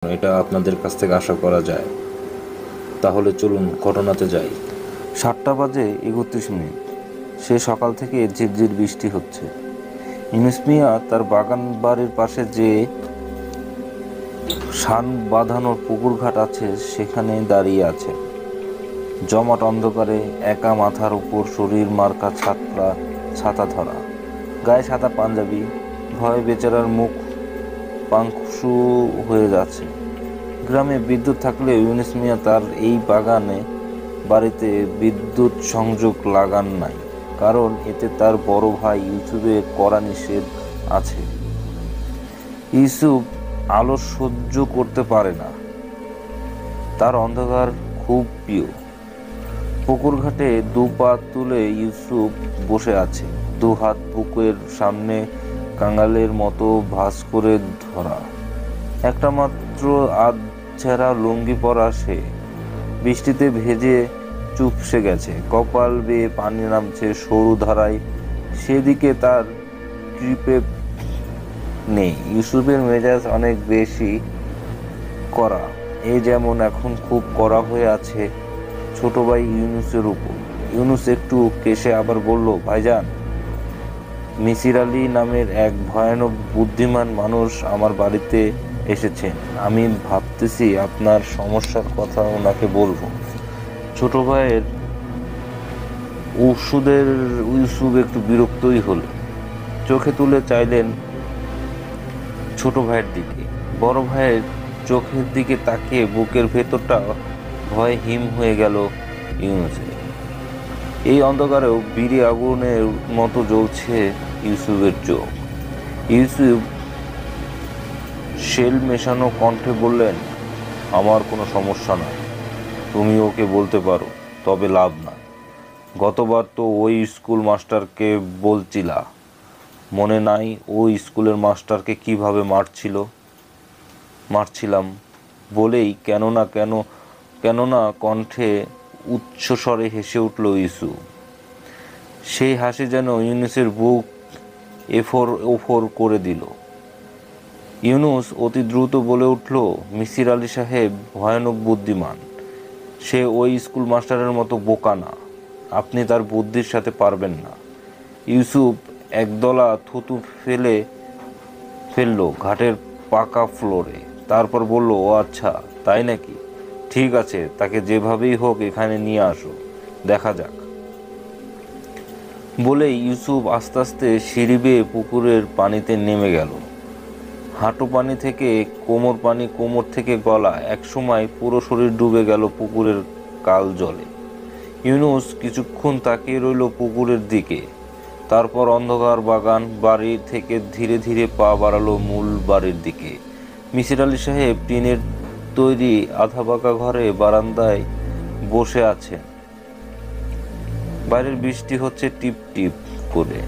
এটা আপনাদের কাছ থেকে আশা করা যায়। তাহলে চলুন ঘটনাতে যাই। 7টা বাজে 31 মিনিট। সে সকাল থেকে ঝিরঝির বৃষ্টি হচ্ছে। ইউনুস মিয়া তার বাগান বাড়ির পাশে যে শান বাঁধানোর পুকুরঘাট আছে সেখানে দাঁড়িয়ে আছে। জমাট অন্ধকারে একা, মাথার উপর শরীর মার্কা ছাতা ধরা, গায়ে সাদা পাঞ্জাবি, ভয়ে বেচারার মুখ পাংশু হয়ে যাচ্ছে। গ্রামে বিদ্যুৎ থাকলেও ইউনুস মিয়া তার এই বাড়িতে বিদ্যুৎ সংযোগ লাগান নাই, কারণ এতে তার বড় ভাই ইউসুফের কড়া নিষেধ আছে। ইউসুফ আলো সহ্য করতে পারে না, তার অন্ধকার খুব প্রিয়। পুকুর ঘাটে 2 পা তুলে ইউসুফ বসে আছে, 2 হাত বুকের সামনে কাঙালের মতো ভাঁজ করে ধরা। একটা মাত্র আধছেঁড়া লুঙ্গি পরা সে, বৃষ্টিতে ভেজে চুপসে গেছে, কপাল বেয়ে পানি নামছে সরু ধারায়, সেদিকে তার ট্রিপে নেই। ইউসুফের মেজাজ অনেক বেশি কড়া, এ যেমন এখন খুব কড়া হয়ে আছে ছোট ভাই ইউনুসের উপর। ইউনুস একটু কেশে আবার বলল, ভাইজান, মিসির আলী নামের এক ভয়ানক বুদ্ধিমান মানুষ আমার বাড়িতে এসেছেন। আমি ভাবতেছি আপনার সমস্যার কথা ওনাকে বলবো। ছোট ভাইয়ের ওষুধের ইউসুফ একটু বিরক্তই হল, চোখে তুলে চাইলেন ছোট ভাইয়ের দিকে। বড় ভাইয়ের চোখের দিকে তাকিয়ে বুকের ভেতরটা ভয়ে হিম হয়ে গেল ইউনুসের। এই অন্ধকারেও বিড়ি আগুনের মতো জ্বলছে ইউসুফের চোখ। ইউসুফ শেল মেশানো কণ্ঠে বললেন, আমার কোনো সমস্যা নাই, তুমি ওকে বলতে পারো, তবে লাভ না। গতবার তো ওই স্কুল মাস্টারকে বলছিলা, মনে নাই? ওই স্কুলের মাস্টারকে কিভাবে মারছিলাম বলেই কেননা কণ্ঠে উচ্চস্বরে হেসে উঠল ইউসুফ। সেই হাসি যেন ইউনুসের বুক ওফর করে দিল। ইউনুস অতি দ্রুত বলে উঠল, মিসির আলী সাহেব ভয়ানক বুদ্ধিমান, সে ওই স্কুল মাস্টারের মতো বোকা না, আপনি তার বুদ্ধির সাথে পারবেন না। ইউসুফ একদলা থুতু ফেললো ঘাটের পাকা ফ্লোরে, তারপর বলল, ও আচ্ছা, তাই নাকি? ঠিক আছে, তাকে যেভাবেই হোক এখানে নিয়ে আসো, দেখা যাক। বলেই ইউসুফ আস্তে আস্তে সিঁড়ি বেয়ে পুকুরের পানিতে নেমে গেল। হাঁটু পানি থেকে কোমর পানি, কোমর থেকে গলা, একসময় পুরো শরীর ডুবে গেল পুকুরের কাল জলে। ইউনুস কিছুক্ষণ তাকিয়ে রইল পুকুরের দিকে, তারপর অন্ধকার বাগান বাড়ি থেকে ধীরে ধীরে পা বাড়ালো মূল বাড়ির দিকে। মিসির আলী সাহেব টিনের তৈরি আধা পাকা ঘরে বারান্দায় বসে আছেন। বাইরের বৃষ্টি হচ্ছে টিপ টিপ করে।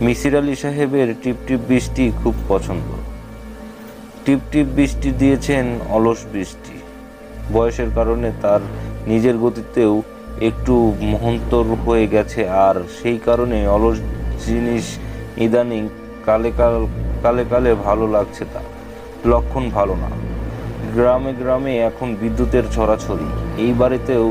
মিসির আলী সাহেবের টিপ টিপ বৃষ্টি খুব পছন্দ। টিপ টিপ বৃষ্টি দিয়েছেন অলস বৃষ্টি। বয়সের কারণে তার নিজের গতিতেও একটু মহন্তর হয়ে গেছে, আর সেই কারণে অলস জিনিস ইদানিং কালে কালে ভালো লাগছে, তার লক্ষণ ভালো না। গ্রামে গ্রামে এখন বিদ্যুতের ছড়াছড়ি, এই বাড়িতেও